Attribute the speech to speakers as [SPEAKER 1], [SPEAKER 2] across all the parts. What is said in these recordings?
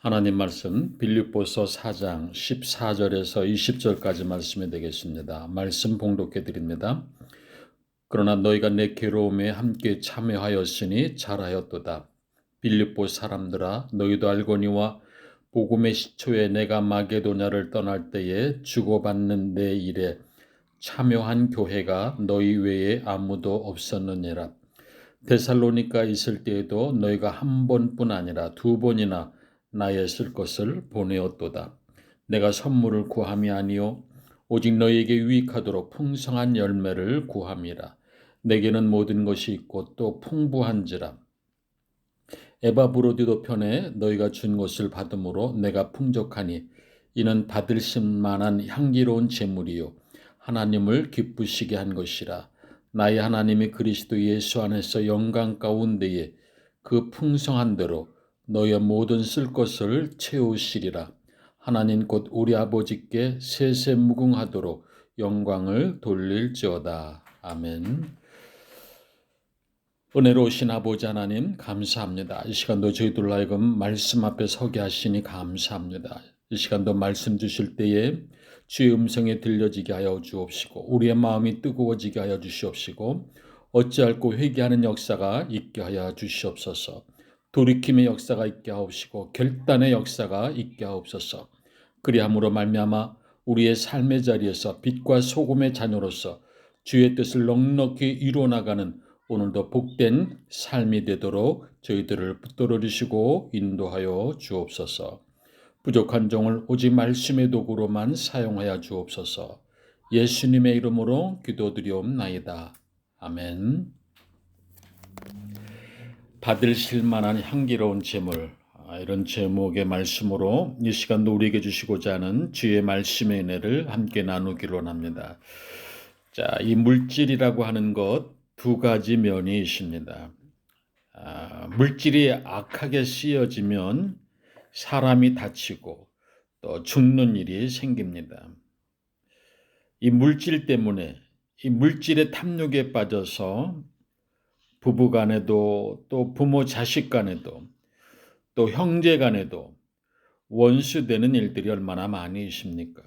[SPEAKER 1] 하나님 말씀 빌립보서 4장 14절에서 20절까지 말씀이 되겠습니다. 말씀 봉독해 드립니다. 그러나 너희가 내 괴로움에 함께 참여하였으니 잘하였도다. 빌립보 사람들아, 너희도 알거니와 복음의 시초에 내가 마게도냐를 떠날 때에 주고받는 내 일에 참여한 교회가 너희 외에 아무도 없었느니라. 데살로니가 있을 때에도 너희가 한 번뿐 아니라 두 번이나 나의 쓸 것을 보내었도다. 내가 선물을 구함이 아니요 오직 너희에게 유익하도록 풍성한 열매를 구함이라. 내게는 모든 것이 있고 또 풍부한지라. 에바브로디도 편에 너희가 준 것을 받음으로 내가 풍족하니 이는 받으실 만한 향기로운 제물이요 하나님을 기쁘시게 한 것이라. 나의 하나님이 그리스도 예수 안에서 영광 가운데에 그 풍성한 대로 너희의 모든 쓸 것을 채우시리라. 하나님 곧 우리 아버지께 세세무궁하도록 영광을 돌릴지어다. 아멘. 은혜로우신 아버지 하나님 감사합니다. 이 시간도 저희들 하여금 말씀 앞에 서게 하시니 감사합니다. 이 시간도 말씀 주실 때에 주의 음성에 들려지게 하여 주옵시고 우리의 마음이 뜨거워지게 하여 주시옵시고 어찌할꼬 회개하는 역사가 있게 하여 주시옵소서. 돌이킴의 역사가 있게 하옵시고 결단의 역사가 있게 하옵소서. 그리함으로 말미암아 우리의 삶의 자리에서 빛과 소금의 자녀로서 주의 뜻을 넉넉히 이루어나가는 오늘도 복된 삶이 되도록 저희들을 붙들어 주시고 인도하여 주옵소서. 부족한 종을 오직 말씀의 도구로만 사용하여 주옵소서. 예수님의 이름으로 기도드리옵나이다. 아멘. 받으실 만한 향기로운 제물, 이런 제목의 말씀으로 이 시간도 우리에게 주시고자 하는 주의 말씀의 은혜를 함께 나누기로 합니다. 자, 이 물질이라고 하는 것 두 가지 면이 있습니다. 물질이 악하게 쓰여지면 사람이 다치고 또 죽는 일이 생깁니다. 이 물질 때문에 이 물질의 탐욕에 빠져서 부부 간에도 또 부모 자식 간에도 또 형제 간에도 원수되는 일들이 얼마나 많이 있습니까?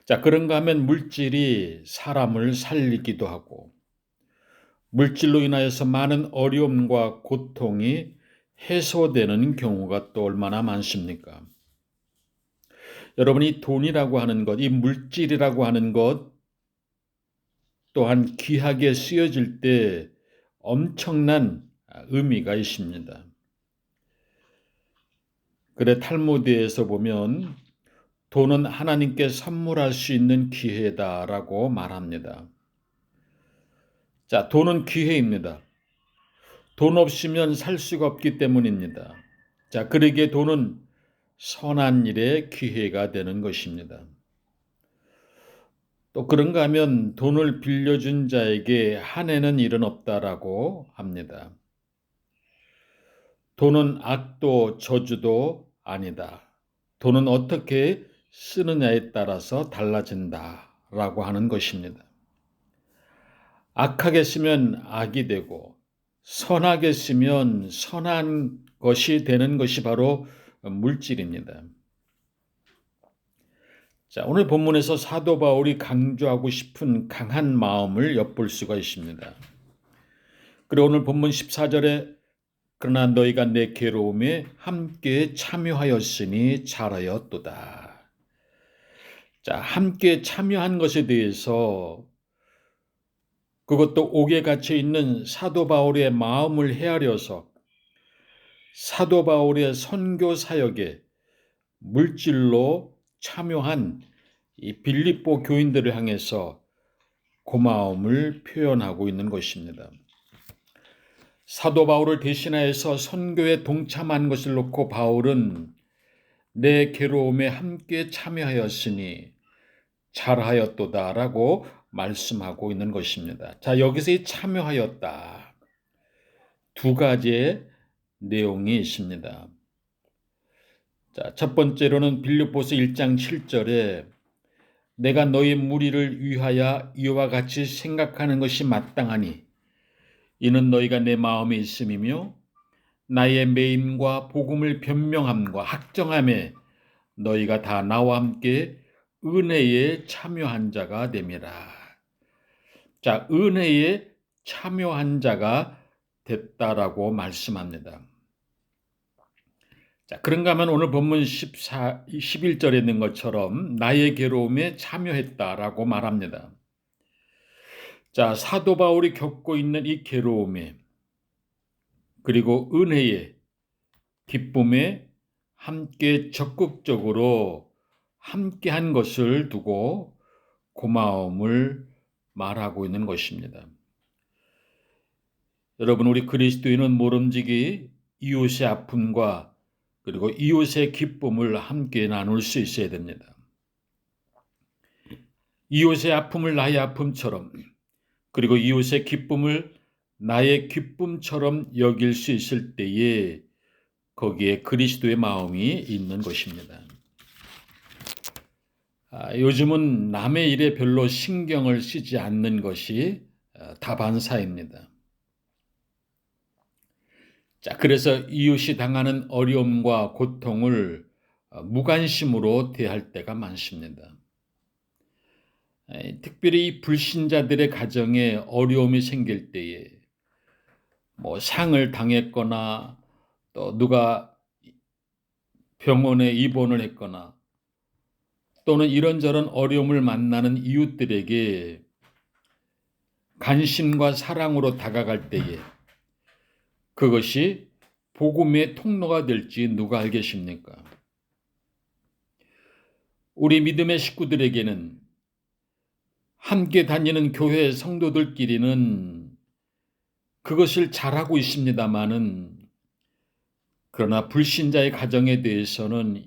[SPEAKER 1] 자, 그런가 하면 물질이 사람을 살리기도 하고 물질로 인하여서 많은 어려움과 고통이 해소되는 경우가 또 얼마나 많습니까? 여러분, 이 돈이라고 하는 것, 이 물질이라고 하는 것 또한 귀하게 쓰여질 때 엄청난 의미가 있습니다. 그래 탈무드에서 보면 돈은 하나님께 선물할 수 있는 기회다라고 말합니다. 자, 돈은 기회입니다. 돈 없이면 살 수가 없기 때문입니다. 자, 그러기에 돈은 선한 일의 기회가 되는 것입니다. 또 그런가 하면 돈을 빌려준 자에게 한해는 일은 없다라고 합니다. 돈은 악도 저주도 아니다. 돈은 어떻게 쓰느냐에 따라서 달라진다라고 하는 것입니다. 악하게 쓰면 악이 되고 선하게 쓰면 선한 것이 되는 것이 바로 물질입니다. 자, 오늘 본문에서 사도 바울이 강조하고 싶은 강한 마음을 엿볼 수가 있습니다. 그리고 오늘 본문 14절에 그러나 너희가 내 괴로움에 함께 참여하였으니 잘하였도다. 자, 함께 참여한 것에 대해서 그것도 옥에 갇혀 있는 사도 바울의 마음을 헤아려서 사도 바울의 선교 사역에 물질로 참여한 이 빌립보 교인들을 향해서 고마움을 표현하고 있는 것입니다. 사도 바울을 대신하여서 선교에 동참한 것을 놓고 바울은 내 괴로움에 함께 참여하였으니 잘하였도다라고 말씀하고 있는 것입니다. 자, 여기서 이 참여하였다. 두 가지의 내용이 있습니다. 자, 첫 번째로는 빌립보서 1장 7절에 내가 너희 무리를 위하여 이와 같이 생각하는 것이 마땅하니 이는 너희가 내 마음에 있음이며 나의 매임과 복음을 변명함과 학정함에 너희가 다 나와 함께 은혜에 참여한 자가 됨이라. 자, 은혜에 참여한 자가 됐다라고 말씀합니다. 자, 그런가 하면 오늘 본문 11절에 있는 것처럼 나의 괴로움에 참여했다라고 말합니다. 자, 사도 바울이 겪고 있는 이 괴로움에 그리고 은혜에 기쁨에 함께 적극적으로 함께한 것을 두고 고마움을 말하고 있는 것입니다. 여러분, 우리 그리스도인은 모름지기 이웃의 아픔과 그리고 이웃의 기쁨을 함께 나눌 수 있어야 됩니다. 이웃의 아픔을 나의 아픔처럼 그리고 이웃의 기쁨을 나의 기쁨처럼 여길 수 있을 때에 거기에 그리스도의 마음이 있는 것입니다. 요즘은 남의 일에 별로 신경을 쓰지 않는 것이 다반사입니다. 자, 그래서 이웃이 당하는 어려움과 고통을 무관심으로 대할 때가 많습니다. 특별히 불신자들의 가정에 어려움이 생길 때에 상을 당했거나 또 누가 병원에 입원을 했거나 또는 이런저런 어려움을 만나는 이웃들에게 관심과 사랑으로 다가갈 때에 그것이 복음의 통로가 될지 누가 알겠습니까? 우리 믿음의 식구들에게는 함께 다니는 교회 성도들끼리는 그것을 잘하고 있습니다마는 그러나 불신자의 가정에 대해서는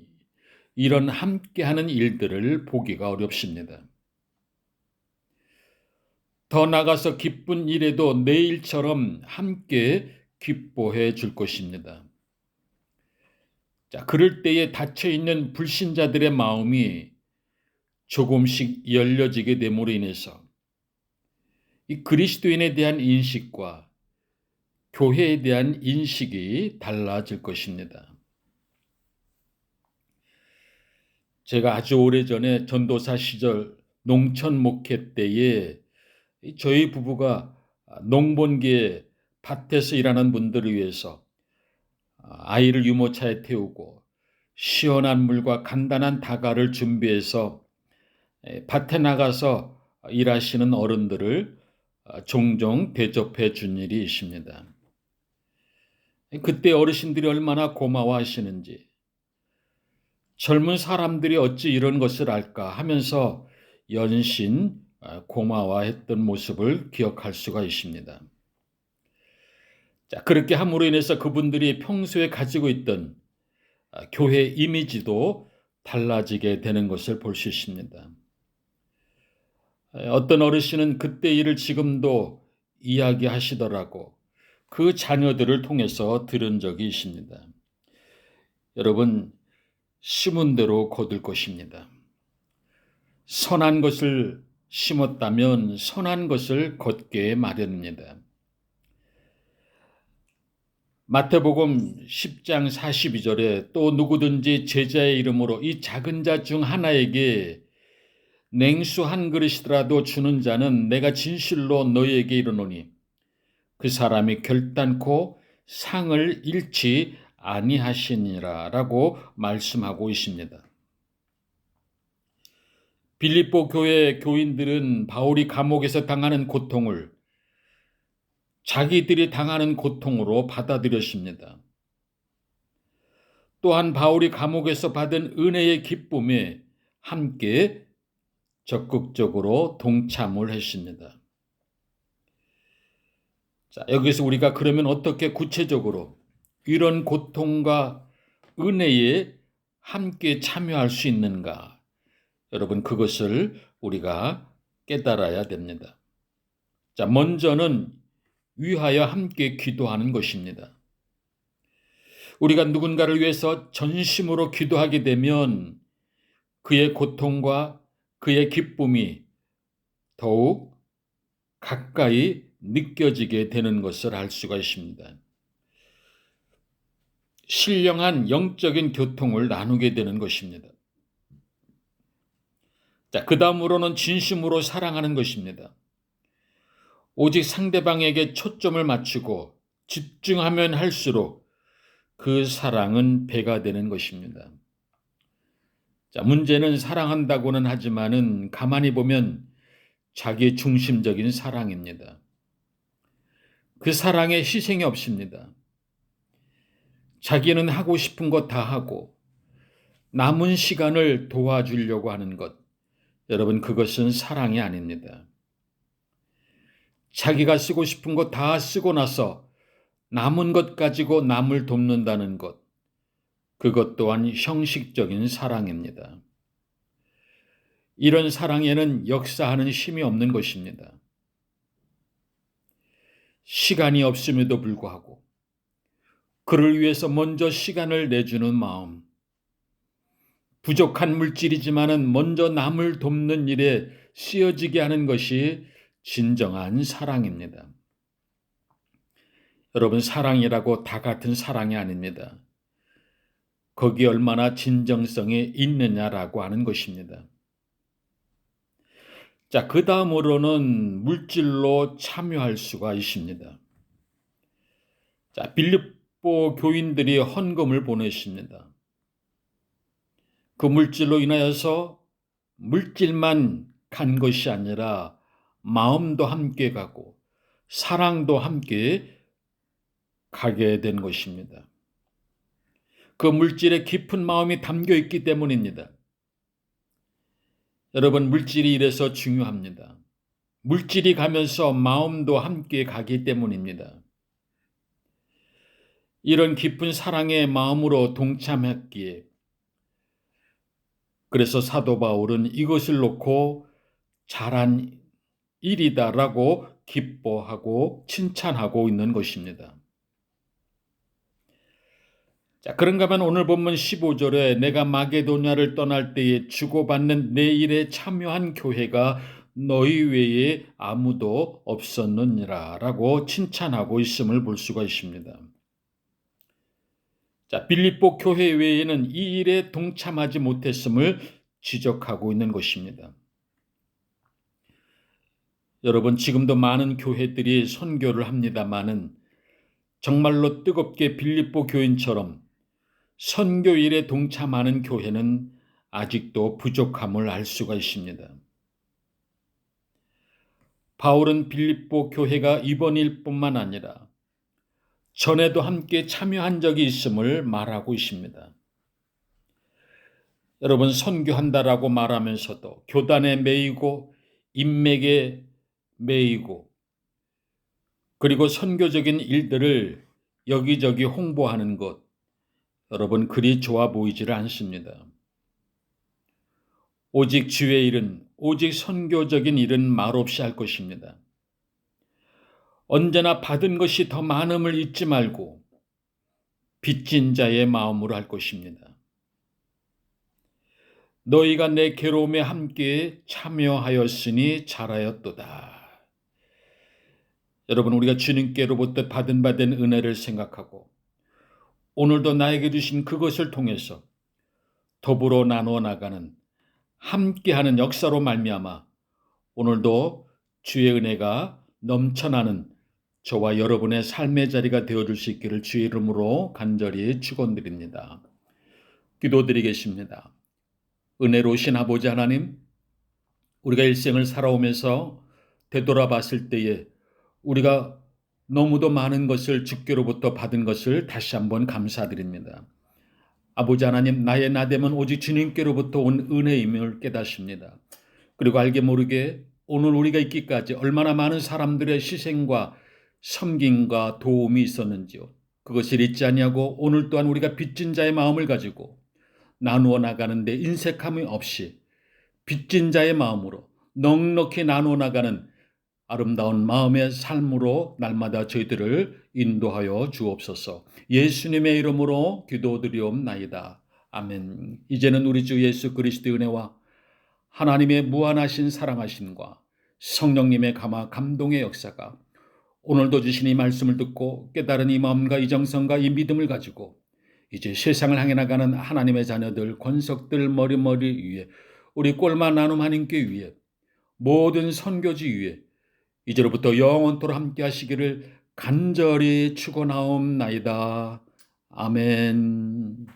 [SPEAKER 1] 이런 함께하는 일들을 보기가 어렵습니다. 더 나아가서 기쁜 일에도 내일처럼 함께 기뻐해 줄 것입니다. 자, 그럴 때에 닫혀있는 불신자들의 마음이 조금씩 열려지게 됨으로 인해서 이 그리스도인에 대한 인식과 교회에 대한 인식이 달라질 것입니다. 제가 아주 오래전에 전도사 시절 농촌 목회 때에 저희 부부가 농번기에 밭에서 일하는 분들을 위해서 아이를 유모차에 태우고 시원한 물과 간단한 다가를 준비해서 밭에 나가서 일하시는 어른들을 종종 대접해 준 일이 있습니다. 그때 어르신들이 얼마나 고마워하시는지 젊은 사람들이 어찌 이런 것을 알까 하면서 연신 고마워했던 모습을 기억할 수가 있습니다. 자, 그렇게 함으로 인해서 그분들이 평소에 가지고 있던 교회 이미지도 달라지게 되는 것을 볼 수 있습니다. 어떤 어르신은 그때 일을 지금도 이야기하시더라고 그 자녀들을 통해서 들은 적이 있습니다. 여러분, 심은 대로 거둘 것입니다. 선한 것을 심었다면 선한 것을 걷게 마련입니다. 마태복음 10장 42절에 또 누구든지 제자의 이름으로 이 작은 자 중 하나에게 냉수 한 그릇이라도 주는 자는 내가 진실로 너희에게 이르노니 그 사람이 결단코 상을 잃지 아니하시니라 라고 말씀하고 있습니다. 빌립보 교회 교인들은 바울이 감옥에서 당하는 고통을 자기들이 당하는 고통으로 받아들였습니다. 또한 바울이 감옥에서 받은 은혜의 기쁨에 함께 적극적으로 동참을 했습니다. 자, 여기서 우리가 그러면 어떻게 구체적으로 이런 고통과 은혜에 함께 참여할 수 있는가? 여러분, 그것을 우리가 깨달아야 됩니다. 자, 먼저는 위하여 함께 기도하는 것입니다. 우리가 누군가를 위해서 전심으로 기도하게 되면 그의 고통과 그의 기쁨이 더욱 가까이 느껴지게 되는 것을 알 수가 있습니다. 신령한 영적인 교통을 나누게 되는 것입니다. 자, 그 다음으로는 진심으로 사랑하는 것입니다. 오직 상대방에게 초점을 맞추고 집중하면 할수록 그 사랑은 배가 되는 것입니다. 자, 문제는 사랑한다고는 하지만은 가만히 보면 자기 중심적인 사랑입니다. 그 사랑에 희생이 없습니다. 자기는 하고 싶은 것 다 하고 남은 시간을 도와주려고 하는 것, 여러분 그것은 사랑이 아닙니다. 자기가 쓰고 싶은 것 다 쓰고 나서 남은 것 가지고 남을 돕는다는 것, 그것 또한 형식적인 사랑입니다. 이런 사랑에는 역사하는 힘이 없는 것입니다. 시간이 없음에도 불구하고 그를 위해서 먼저 시간을 내주는 마음, 부족한 물질이지만은 먼저 남을 돕는 일에 쓰여지게 하는 것이 진정한 사랑입니다. 여러분, 사랑이라고 다 같은 사랑이 아닙니다. 거기에 얼마나 진정성이 있느냐라고 하는 것입니다. 자, 그 다음으로는 물질로 참여할 수가 있습니다. 자, 빌립보 교인들이 헌금을 보내십니다. 그 물질로 인하여서 물질만 간 것이 아니라 마음도 함께 가고 사랑도 함께 가게 된 것입니다. 그 물질에 깊은 마음이 담겨 있기 때문입니다. 여러분, 물질이 이래서 중요합니다. 물질이 가면서 마음도 함께 가기 때문입니다. 이런 깊은 사랑의 마음으로 동참했기에 그래서 사도 바울은 이것을 놓고 잘한 일이다라고 기뻐하고 칭찬하고 있는 것입니다. 자, 그런가 하면 오늘 본문 15절에 내가 마게도냐를 떠날 때에 주고받는 내 일에 참여한 교회가 너희 외에 아무도 없었느니라 라고 칭찬하고 있음을 볼 수가 있습니다. 자, 빌립보 교회 외에는 이 일에 동참하지 못했음을 지적하고 있는 것입니다. 여러분, 지금도 많은 교회들이 선교를 합니다마는 정말로 뜨겁게 빌립보 교인처럼 선교 일에 동참하는 교회는 아직도 부족함을 알 수가 있습니다. 바울은 빌립보 교회가 이번 일뿐만 아니라 전에도 함께 참여한 적이 있음을 말하고 있습니다. 여러분, 선교한다라고 말하면서도 교단에 매이고 인맥에 매이고 그리고 선교적인 일들을 여기저기 홍보하는 것, 여러분 그리 좋아 보이지를 않습니다. 오직 주의 일은, 오직 선교적인 일은 말없이 할 것입니다. 언제나 받은 것이 더 많음을 잊지 말고 빚진 자의 마음으로 할 것입니다. 너희가 내 괴로움에 함께 참여하였으니 잘하였도다. 여러분, 우리가 주님께로부터 받은 은혜를 생각하고 오늘도 나에게 주신 그것을 통해서 더불어 나누어 나가는 함께하는 역사로 말미암아 오늘도 주의 은혜가 넘쳐나는 저와 여러분의 삶의 자리가 되어줄 수 있기를 주의 이름으로 간절히 축원드립니다. 기도드리겠습니다. 은혜로우신 아버지 하나님, 우리가 일생을 살아오면서 되돌아봤을 때에 우리가 너무도 많은 것을 주께로부터 받은 것을 다시 한번 감사드립니다. 아버지 하나님, 나의 나됨은 오직 주님께로부터 온 은혜임을 깨닫습니다. 그리고 알게 모르게 오늘 우리가 있기까지 얼마나 많은 사람들의 희생과 섬김과 도움이 있었는지요. 그것을 잊지 아니하고 오늘 또한 우리가 빚진 자의 마음을 가지고 나누어 나가는데 인색함이 없이 빚진 자의 마음으로 넉넉히 나누어 나가는 아름다운 마음의 삶으로 날마다 저희들을 인도하여 주옵소서. 예수님의 이름으로 기도드리옵나이다. 아멘. 이제는 우리 주 예수 그리스도의 은혜와 하나님의 무한하신 사랑하심과 성령님의 감동의 역사가 오늘도 주신 이 말씀을 듣고 깨달은 이 마음과 이 정성과 이 믿음을 가지고 이제 세상을 향해 나가는 하나님의 자녀들, 권석들 머리머리 위에, 우리 꼴마 나눔 한인교회 위에, 모든 선교지 위에 이제로부터 영원토록 함께 하시기를 간절히 축원하옵나이다. 아멘.